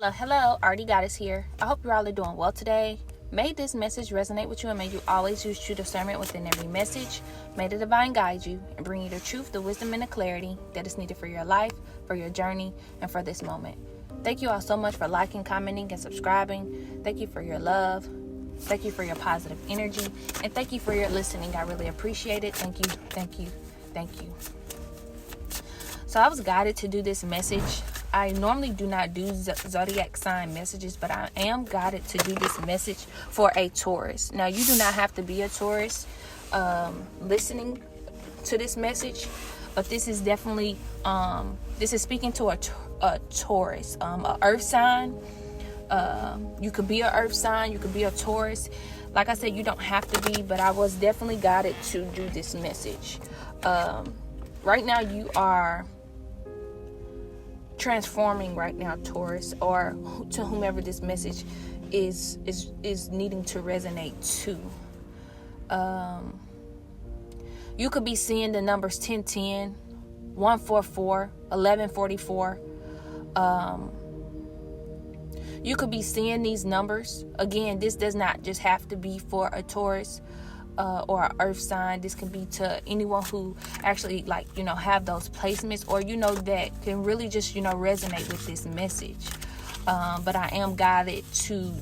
Hello, Artie Goddess here. I hope you all are doing well today. May this message resonate with you and may you always use true discernment within every message. May the divine guide you and bring you the truth, the wisdom, and the clarity that is needed for your life, for your journey, and for this moment. Thank you all so much for liking, commenting, and subscribing. Thank you for your love. Thank you for your positive energy. And thank you for your listening. I really appreciate it. Thank you, thank you, thank you. So I was guided to do this message. I normally do not do zodiac sign messages, but I am guided to do this message for a Taurus. Now, you do not have to be a Taurus listening to this message, but this is definitely, this is speaking to a Taurus, a earth sign. You could be an earth sign, you could be a Taurus. Like I said, you don't have to be, but I was definitely guided to do this message. Right now, you are transforming right now, Taurus, or to whomever this message is needing to resonate to. You could be seeing the numbers 1010, 144, 1144. You could be seeing these numbers. Again, this does not just have to be for a Taurus or an earth sign. This can be to anyone who actually have those placements, or that can really just resonate with this message. But I am guided to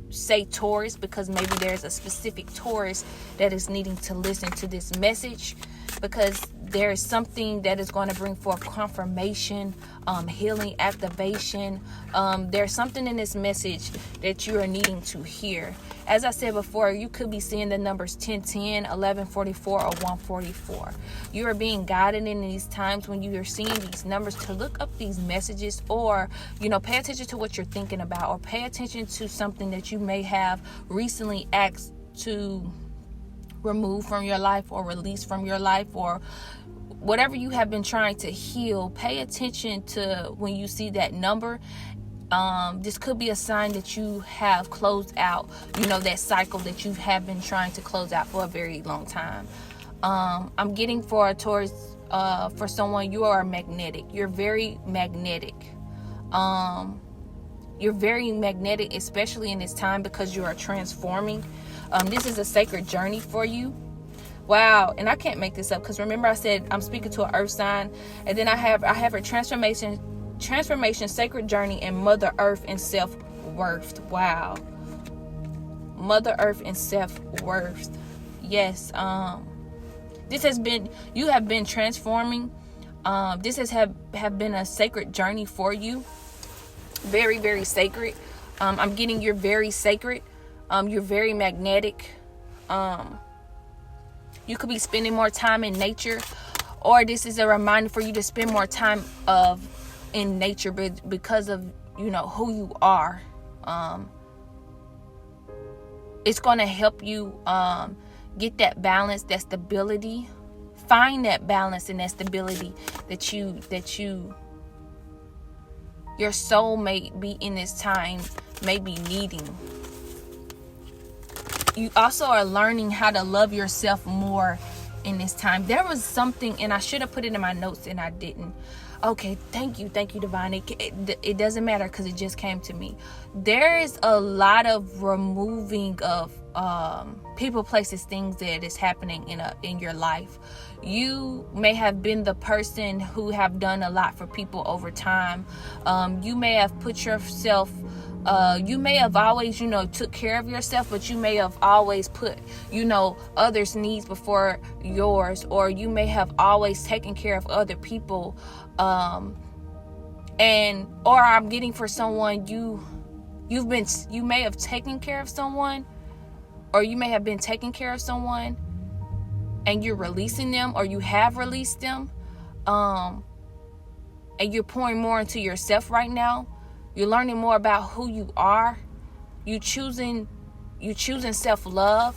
say Taurus because maybe there's a specific Taurus that is needing to listen to this message, because there is something that is going to bring forth confirmation, healing, activation. There's something in this message that you are needing to hear. As I said before, you could be seeing the numbers 1010, 1144, or 144. You are being guided in these times when you are seeing these numbers to look up these messages, or, pay attention to what you're thinking about, or pay attention to something that you may have recently asked to remove from your life or release from your life, or whatever you have been trying to heal. Pay attention to when you see that number. This could be a sign that you have closed out, that cycle that you have been trying to close out for a very long time. I'm getting for a Taurus, for someone, you are magnetic. You're very magnetic. You're very magnetic, especially in this time, because you are transforming. This is a sacred journey for you. Wow. And I can't make this up, because remember I said I'm speaking to an earth sign, and then I have a transformation, sacred journey, and Mother Earth and self-worth. Wow. Mother Earth and self-worth. Yes. This has been, you have been transforming. This has have been a sacred journey for you. Very, very sacred. I'm getting, you're very sacred. You're very magnetic. You could be spending more time in nature, or this is a reminder for you to spend more time in nature because of who you are. It's going to help you get that balance, that stability. Find that balance and that stability that your soul may be in this time, may be needing. You also are learning how to love yourself more in this time. There was something, and I should have put it in my notes and I didn't. Okay, thank you, Divine. It doesn't matter because it just came to me. There is a lot of removing of people, places, things that is happening in your life. You may have been the person who have done a lot for people over time. You may have put yourself. You may have always, took care of yourself, but you may have always put, others' needs before yours, or you may have always taken care of other people. Or I'm getting for someone, you may have taken care of someone, or you may have been taking care of someone, and you're releasing them, or you have released them, and you're pouring more into yourself right now. You're learning more about who you are. You choosing self-love.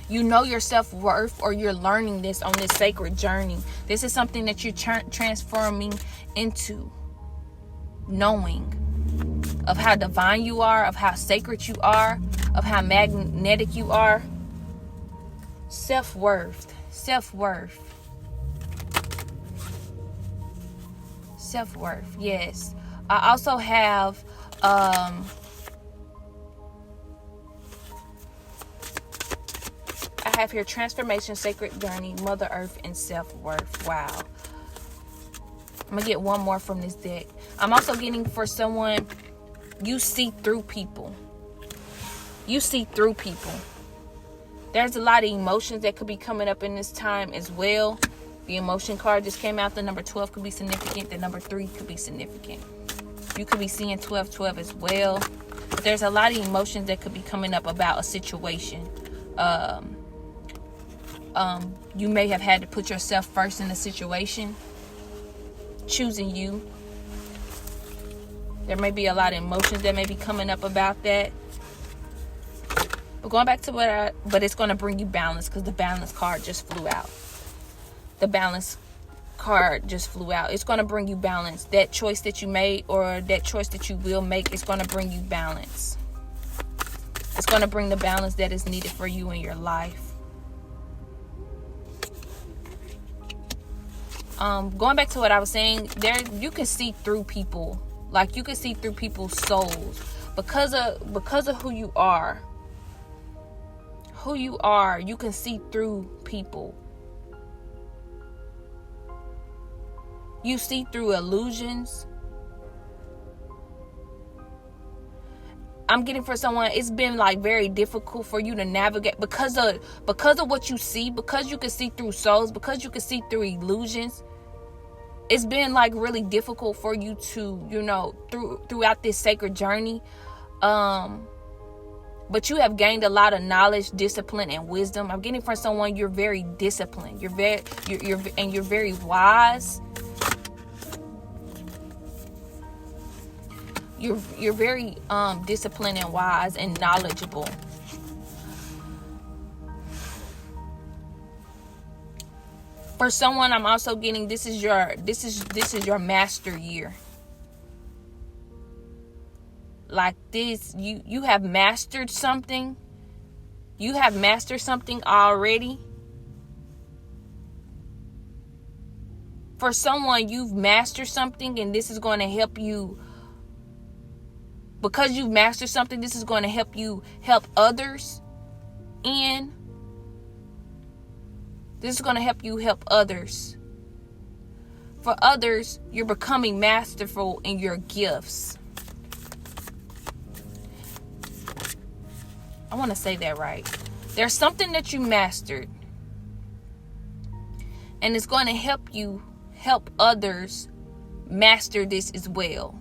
You know your self-worth, or you're learning this on this sacred journey. This is something that you're transforming into, knowing of how divine you are, of how sacred you are, of how magnetic you are. Self-worth. Self-worth, yes. I also have I have here transformation, sacred journey, Mother Earth, and self-worth. Wow. I'm going to get one more from this deck. I'm also getting for someone, you see through people. You see through people. There's a lot of emotions that could be coming up in this time as well. The emotion card just came out. The number 12 could be significant. The number 3 could be significant. You could be seeing 12-12 as well. There's a lot of emotions that could be coming up about a situation. You may have had to put yourself first in the situation. Choosing you. There may be a lot of emotions that may be coming up about that. But going back to but it's going to bring you balance, because the balance card just flew out. The balance card just flew out. It's going to bring you balance. That choice that you made, or that choice that you will make, is going to bring you balance. It's going to bring the balance that is needed for you in your life. Going back to what I was saying, there you can see through people. Like, you can see through people's souls because of who you are. Who you are, you can see through people. You see through illusions. I'm getting for someone, it's been like very difficult for you to navigate because of what you see, because you can see through souls, because you can see through illusions. It's been like really difficult for you to, throughout this sacred journey. But you have gained a lot of knowledge, discipline, and wisdom. I'm getting from someone, you're very disciplined. You're very wise. You're very disciplined and wise and knowledgeable. For someone, I'm also getting this is your master year. Like this, you have mastered something. You have mastered something already. For someone, you've mastered something, and this is going to help you. Because you've mastered something, this is going to help you help others. And this is going to help you help others. For others, you're becoming masterful in your gifts. I want to say that right. There's something that you mastered. And it's going to help you help others master this as well.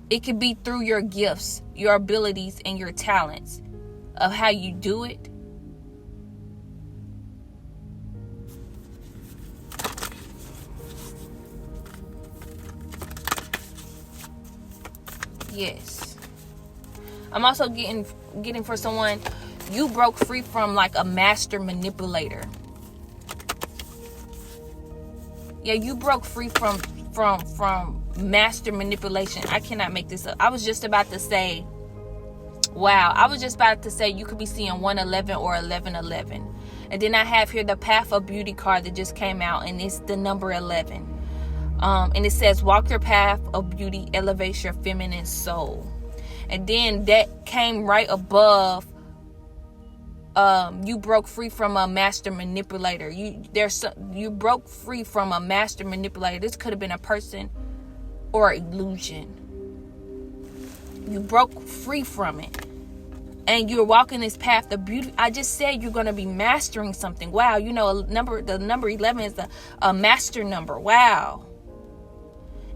It could be through your gifts, your abilities, and your talents of how you do it. Yes. I'm also getting for someone, you broke free from like a master manipulator. Yeah, you broke free from master manipulation. I cannot make this up. I was just about to say you could be seeing 111 or 1111. And then I have here the Path of Beauty card that just came out, and it's the number 11. And it says, walk your path of beauty, elevate your feminine soul. And then that came right above, you broke free from a master manipulator. You broke free from a master manipulator. This could have been a person or illusion. You broke free from it. And you're walking this path of beauty. I just said you're going to be mastering something. Wow. The number 11 is a master number. Wow.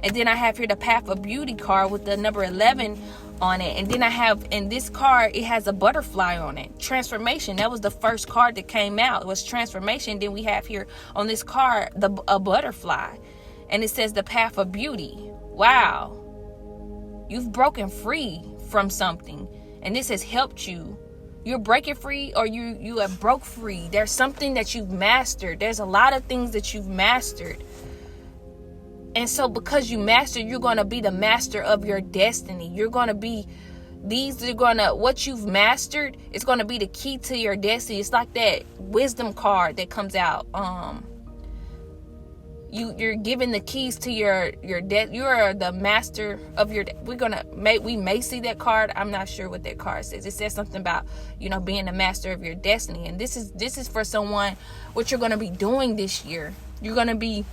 And then I have here the Path of Beauty card with the number 11 on it. And then I have in this card, it has a butterfly on it. Transformation. That was the first card that came out. It was transformation. Then we have here on this card a butterfly. And it says the Path of Beauty. Wow. You've broken free from something. And this has helped you. You're breaking free, or you have broke free. There's something that you've mastered. There's a lot of things that you've mastered. And so because you mastered, you're going to be the master of your destiny. You're going to be, what you've mastered is going to be the key to your destiny. It's like that wisdom card that comes out. you're given the keys to your you are the master of your we may see that card. I'm not sure what that card says. It says something about, being the master of your destiny. And this is for someone, what you're going to be doing this year. You're going to be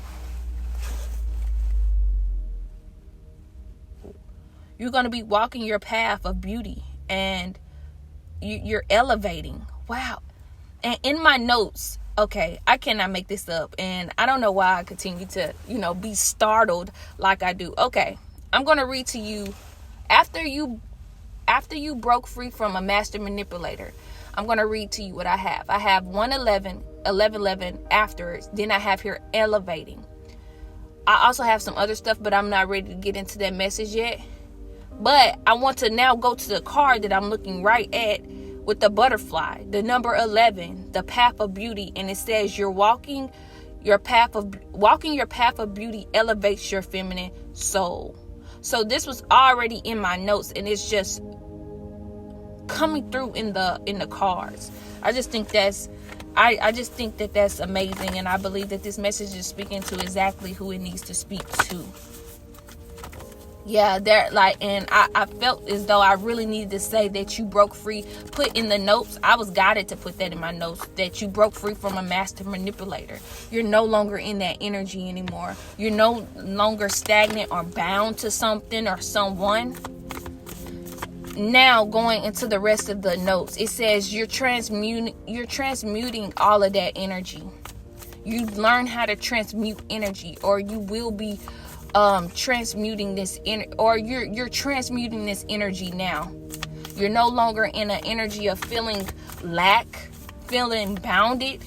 walking your path of beauty, and you're elevating. Wow. And in my notes, okay, I cannot make this up, and I don't know why I continue to, be startled like I do. Okay, I'm going to read to you after you broke free from a master manipulator. I'm going to read to you what I have. I have 111, 1111 afterwards. Then I have here elevating. I also have some other stuff, but I'm not ready to get into that message yet. But I want to now go to the card that I'm looking right at with the butterfly, the number 11, the path of beauty. And it says you're walking your path of beauty elevates your feminine soul. So this was already in my notes, and it's just coming through in the cards. I just think that's amazing, and I believe that this message is speaking to exactly who it needs to speak to. Yeah, and I felt as though I really needed to say that you broke free. Put in the notes, I was guided to put that in my notes, that you broke free from a master manipulator. You're no longer in that energy anymore. You're no longer stagnant or bound to something or someone. Now going into the rest of the notes, it says you're transmuting all of that energy. You learn how to transmute energy, or you will be transmuting this you're transmuting this energy now. You're no longer in an energy of feeling lack, feeling bounded.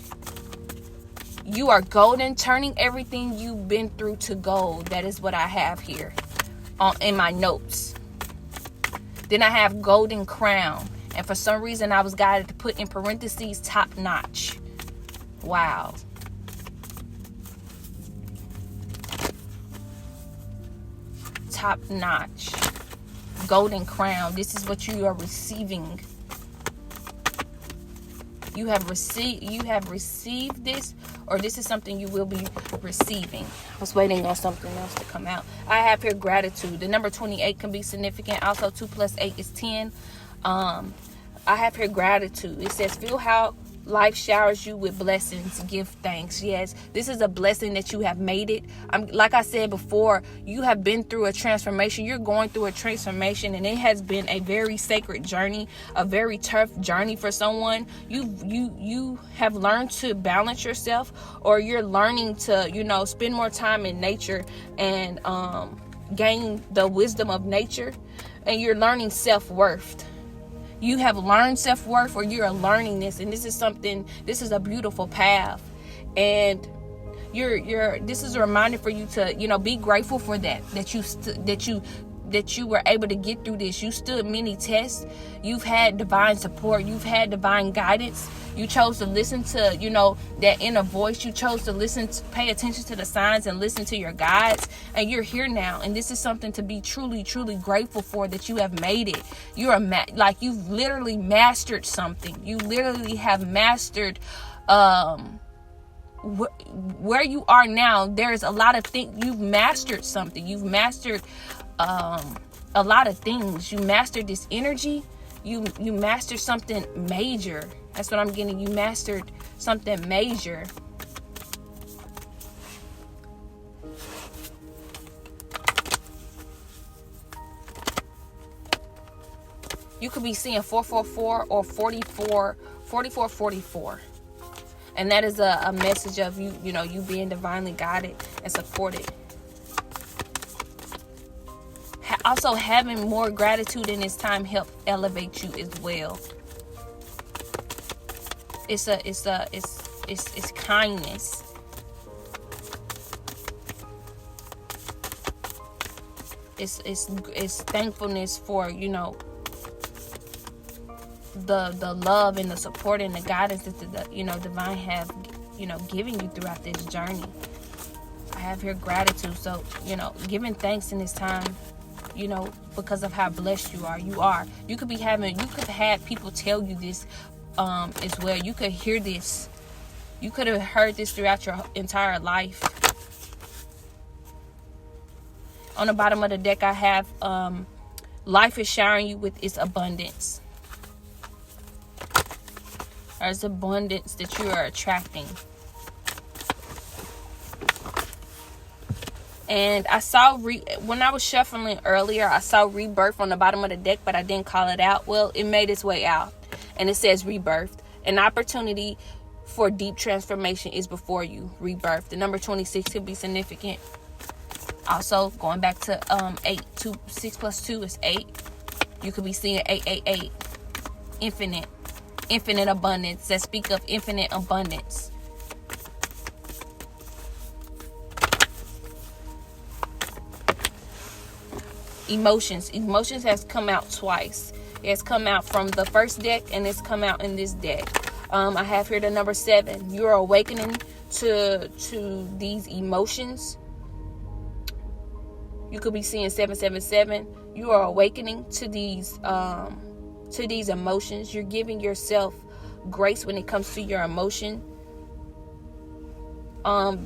You are golden, turning everything you've been through to gold. That is what I have here in my notes. Then I have golden crown, and for some reason I was guided to put in parentheses top notch. Wow. Top notch, golden crown. This is what you are receiving. You have received this, or this is something you will be receiving. I was waiting on something else to come out. I have here gratitude. The number 28 can be significant. Also 2 + 8 is 10. I have here gratitude. It says feel how life showers you with blessings. Give thanks. Yes, this is a blessing that you have made it. Like I said before, you have been through a transformation. You're going through a transformation, and it has been a very sacred journey, a very tough journey for someone. You have learned to balance yourself, or you're learning to, spend more time in nature and gain the wisdom of nature, and you're learning self-worth. You have learned self-worth, or you're learning this, and this is a beautiful path. And this is a reminder for you to, be grateful for that you were able to get through this. You stood many tests. You've had divine support. You've had divine guidance. You chose to listen to, that inner voice. You chose to pay attention to the signs and listen to your guides. And you're here now. And this is something to be truly, truly grateful for, that you have made it. You've literally mastered something. You literally have mastered, where you are now. There's a lot of things. You've mastered something. You've mastered, a lot of things. You mastered this energy. You mastered something major. That's what I'm getting. You mastered something major. You could be seeing 444 or 44. And that is a message of you being divinely guided and supported. Also, having more gratitude in this time help elevate you as well. It's kindness. It's thankfulness for, the love and the support and the guidance that the divine have, given you throughout this journey. I have here gratitude. So, giving thanks in this time, because of how blessed you are. You could have had people tell you this as well. You could hear this. You could have heard this throughout your entire life. On the bottom of the deck, I have life is showering you with its abundance. There's abundance that you are attracting. And I saw, when I was shuffling earlier, I saw rebirth on the bottom of the deck, but I didn't call it out. Well, it made its way out. And it says rebirth. An opportunity for deep transformation is before you. Rebirth. The number 26 could be significant. Also, going back to 8. 6 plus 2 is 8. You could be seeing 888. Infinite. Infinite abundance. That speak of infinite abundance. Emotions has come out twice. It has come out from the first deck, and it's come out in this deck. I have here the number 7. You're awakening to these emotions. You could be seeing 777. You are awakening to these emotions. You're giving yourself grace when it comes to your emotion.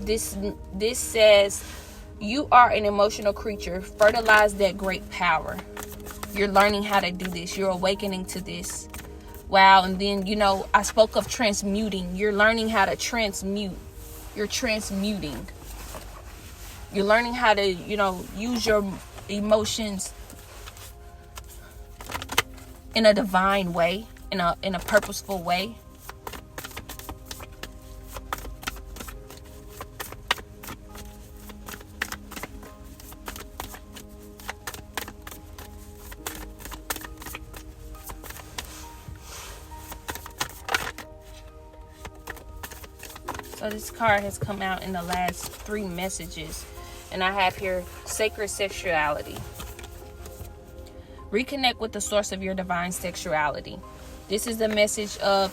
This says you are an emotional creature. Fertilize that great power. You're learning how to do this. You're awakening to this. Wow. And then, I spoke of transmuting. You're learning how to transmute. You're transmuting. You're learning how to, use your emotions in a divine way, in a purposeful way. So this card has come out in the last 3 messages. And I have here sacred sexuality. Reconnect with the source of your divine sexuality. This is the message of,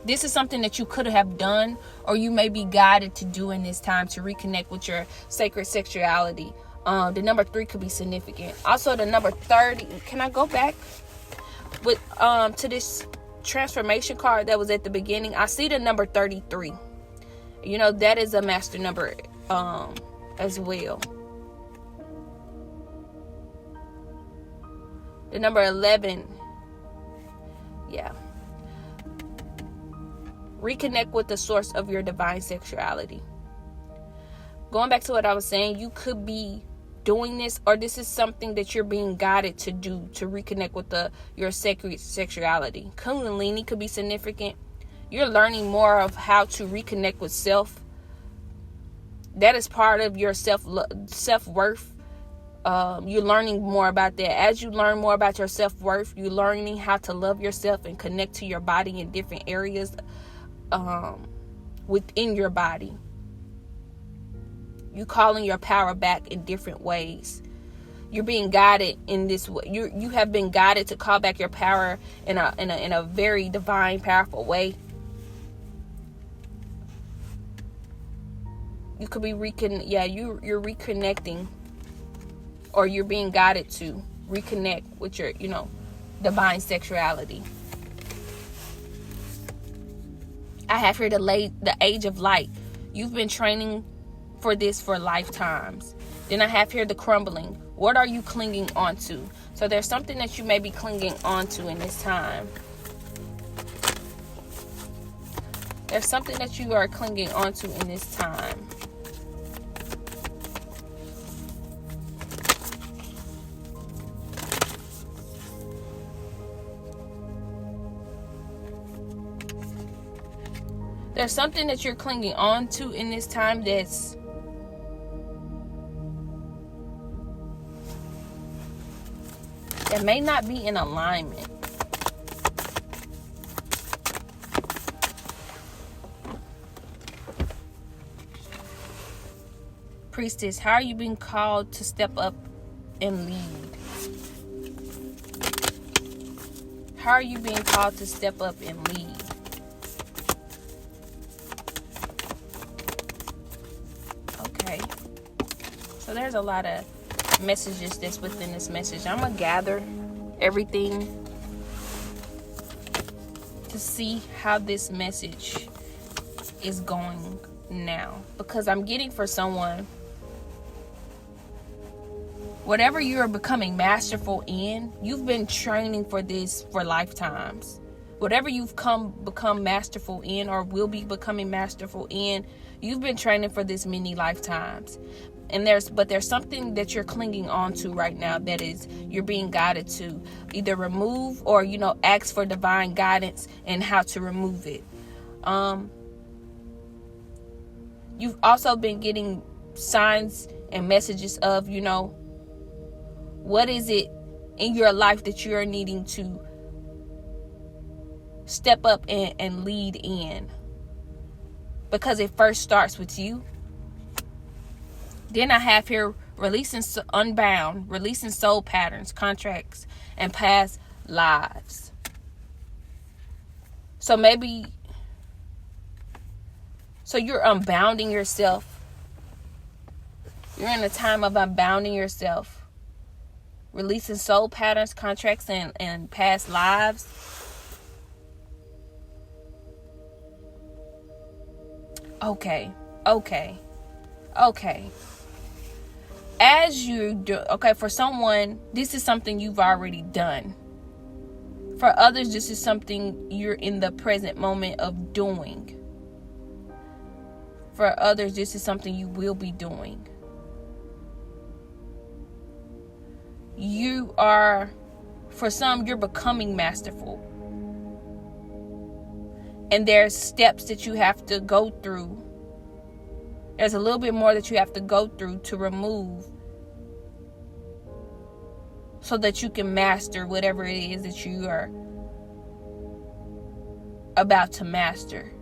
this is something that you could have done, or you may be guided to do in this time to reconnect with your sacred sexuality. The number 3 could be significant. Also, the number 30. Can I go back with to this transformation card that was at the beginning? I see the number 33. That is a master number as well. The number 11. Yeah. Reconnect with the source of your divine sexuality. Going back to what I was saying, you could be doing this, or this is something that you're being guided to do to reconnect with your sacred sexuality. Kundalini could be significant. You're learning more of how to reconnect with self. That is part of your self-worth. You're learning more about that. As you learn more about your self-worth, you're learning how to love yourself and connect to your body in different areas within your body. You calling your power back in different ways. You're being guided in this way. You have been guided to call back your power in a very divine, powerful way. You could be you're reconnecting, or you're being guided to reconnect with your, divine sexuality. I have here the age of light. You've been training for this for lifetimes. Then I have here the crumbling. What are you clinging onto? So there's something that you may be clinging onto in this time. There's something that you are clinging onto in this time. There's something that you're clinging on to in this time that may not be in alignment. Priestess, how are you being called to step up and lead? How are you being called to step up and lead? So there's a lot of messages that's within this message. I'm going to gather everything to see how this message is going now. Because I'm getting for someone Whatever you're becoming masterful in, you've been training for this for lifetimes. Whatever you've become masterful in, or will be becoming masterful in, you've been training for this many lifetimes. And there's something that you're clinging on to right now that is you're being guided to either remove or, ask for divine guidance and how to remove it. You've also been getting signs and messages of, what is it in your life that you're needing to step up and lead in, because it first starts with you. Then I have here releasing soul patterns, contracts, and past lives. So you're unbounding yourself. You're in a time of unbounding yourself. Releasing soul patterns, contracts, and past lives. Okay. As you do, for someone, this is something you've already done. For others, this is something you're in the present moment of doing. For others, this is something you will be doing. For some, you're becoming masterful. And there's steps that you have to go through. There's a little bit more that you have to go through to remove so that you can master whatever it is that you are about to master.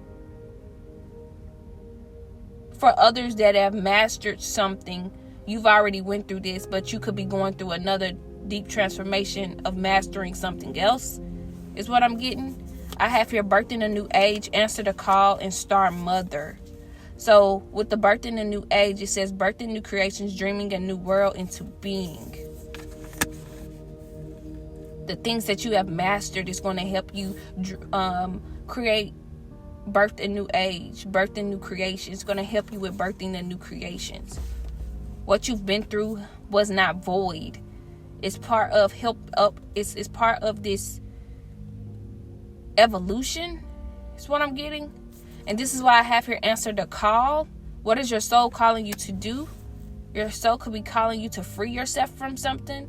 For others that have mastered something, you've already went through this, but you could be going through another deep transformation of mastering something else, is what I'm getting. I have here birthing a new age, answer the call, and star mother. So with the birthing a new age, it says birthing new creations, dreaming a new world into being. The things that you have mastered is going to help you birth a new age, birthing new creations. It's going to help you with birthing the new creations. What you've been through was not void. It's part of it's part of this evolution. Is what I'm getting. And this is why I have here answer the call. What is your soul calling you to do? Your soul could be calling you to free yourself from something.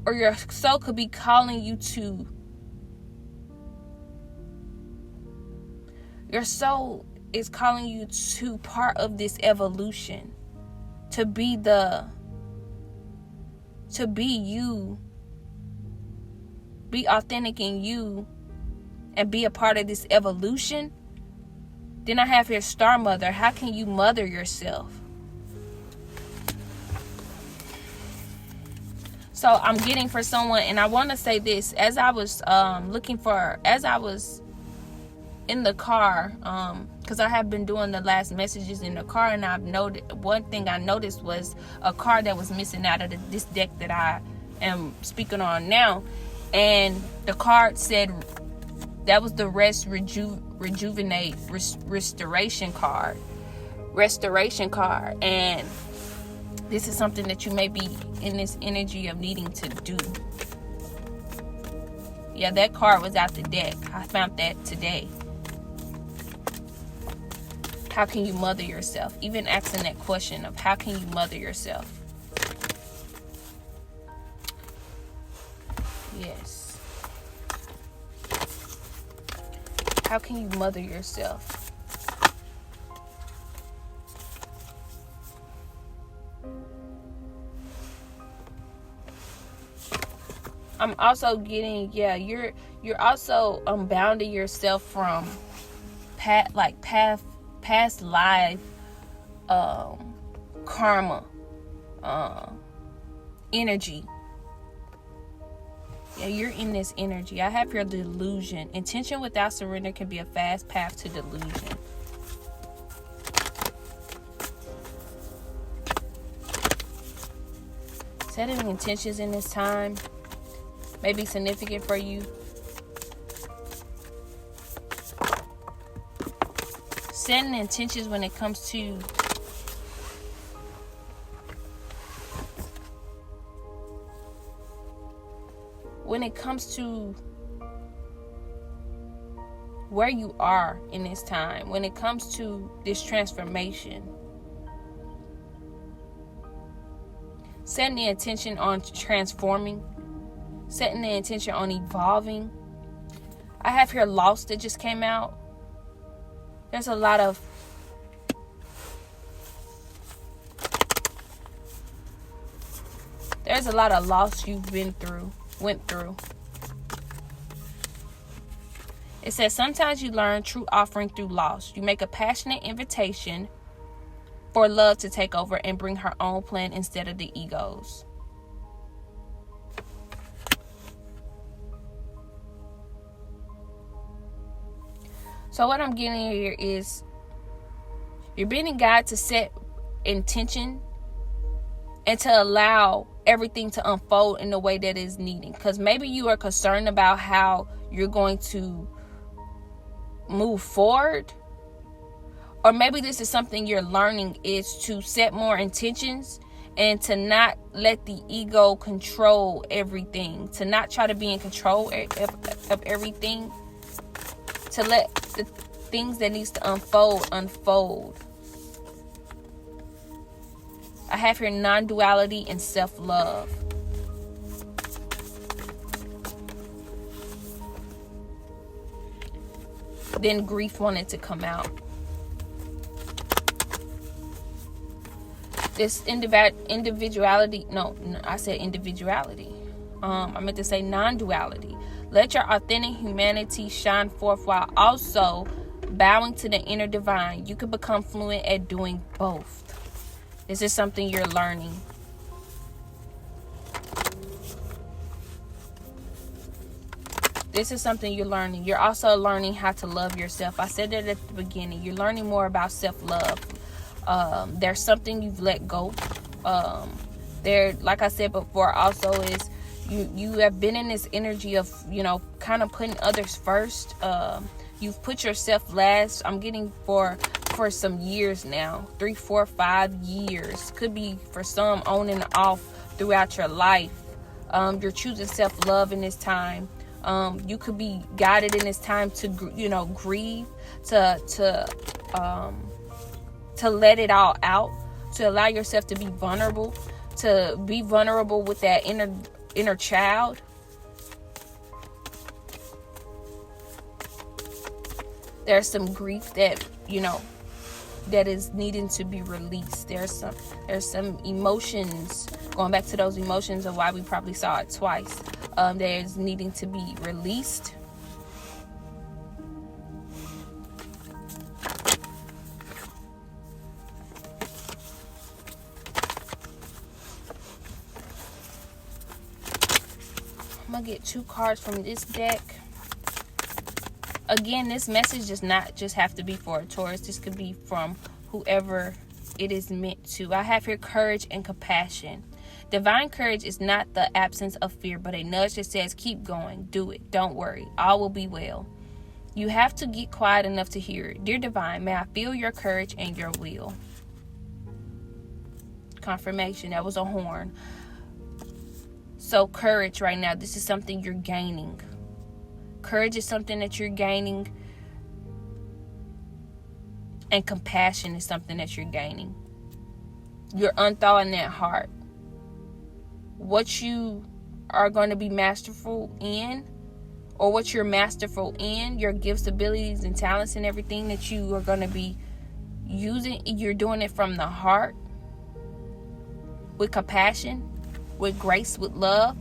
Or your soul could be calling you to... Your soul is calling you to part of this evolution. To be you. Be authentic in you. And be a part of this evolution. Then I have here star mother. How can you mother yourself? So I'm getting for someone, and I want to say this. As I was in the car, because I have been doing the last messages in the car, and I've noted one thing I noticed was a card that was missing out of this deck that I am speaking on now. And the card said that was the rejuvenate, restoration card. And this is something that you may be in this energy of needing to do. Yeah, that card was out the deck. I found that today. How can you mother yourself? Even asking that question of how can you mother yourself? Yes. How can you mother yourself? I'm also getting, you're also unbounding yourself from past life karma energy. Yeah, you're in this energy. I have your delusion. Intention without surrender can be a fast path to delusion. Setting intentions in this time may be significant for you. Setting intentions when it comes to when it comes to where you are in this time, when it comes to this transformation, setting the intention on transforming, setting the intention on evolving. I have here loss that just came out. There's a lot of loss you've went through. It says sometimes you learn true offering through loss. You make a passionate invitation for love to take over and bring her own plan instead of the ego's. So what I'm getting here is you're being guided to set intention and to allow everything to unfold in the way that is needed. Because maybe you are concerned about how you're going to move forward. Or maybe this is something you're learning, is to set more intentions and to not let the ego control everything. To not try to be in control of everything. To let the things that needs to unfold. I have here non-duality and self-love. Then grief wanted to come out. This individuality. No, I said individuality. I meant to say non-duality. Let your authentic humanity shine forth while also bowing to the inner divine. You can become fluent at doing both. This is something you're learning. This is something you're learning. You're also learning how to love yourself. I said that at the beginning. You're learning more about self-love. There's something you've let go. There, like I said before, also is you have been in this energy of, kind of putting others first. You've put yourself last. I'm getting for some years now, 3, 4, 5 years. Could be for some on and off throughout your life. You're choosing self-love in this time. You could be guided in this time to, grieve, to let it all out, to allow yourself to be vulnerable, with that inner child. There's some grief that, that is needing to be released. There's some emotions, going back to those emotions of why we probably saw it twice. There's needing to be released. I'm gonna get 2 cards from this deck. Again, this message does not just have to be for a Taurus. This could be from whoever it is meant to. I have here courage and compassion. Divine courage is not the absence of fear, but a nudge that says, keep going, do it, don't worry, all will be well. You have to get quiet enough to hear it. Dear Divine, may I feel your courage and your will. Confirmation, that was a horn. So courage right now, this is something you're gaining. Courage is something that you're gaining. And compassion is something that you're gaining. You're unthawing that heart. What you are going to be masterful in, or what you're masterful in, your gifts, abilities, and talents, and everything that you are going to be using, you're doing it from the heart, with compassion, with grace, with love.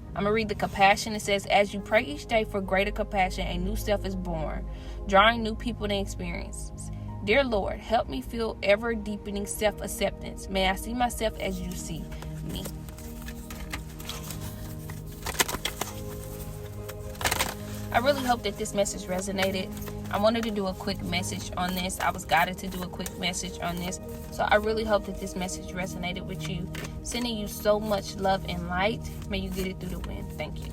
I'm going to read the compassion. It says, as you pray each day for greater compassion, a new self is born, drawing new people and experiences. Dear Lord, help me feel ever deepening self-acceptance. May I see myself as you see me. I really hope that this message resonated. I wanted to do a quick message on this. I was guided to do a quick message on this. So I really hope that this message resonated with you. Sending you so much love and light. May you get it through the wind. Thank you.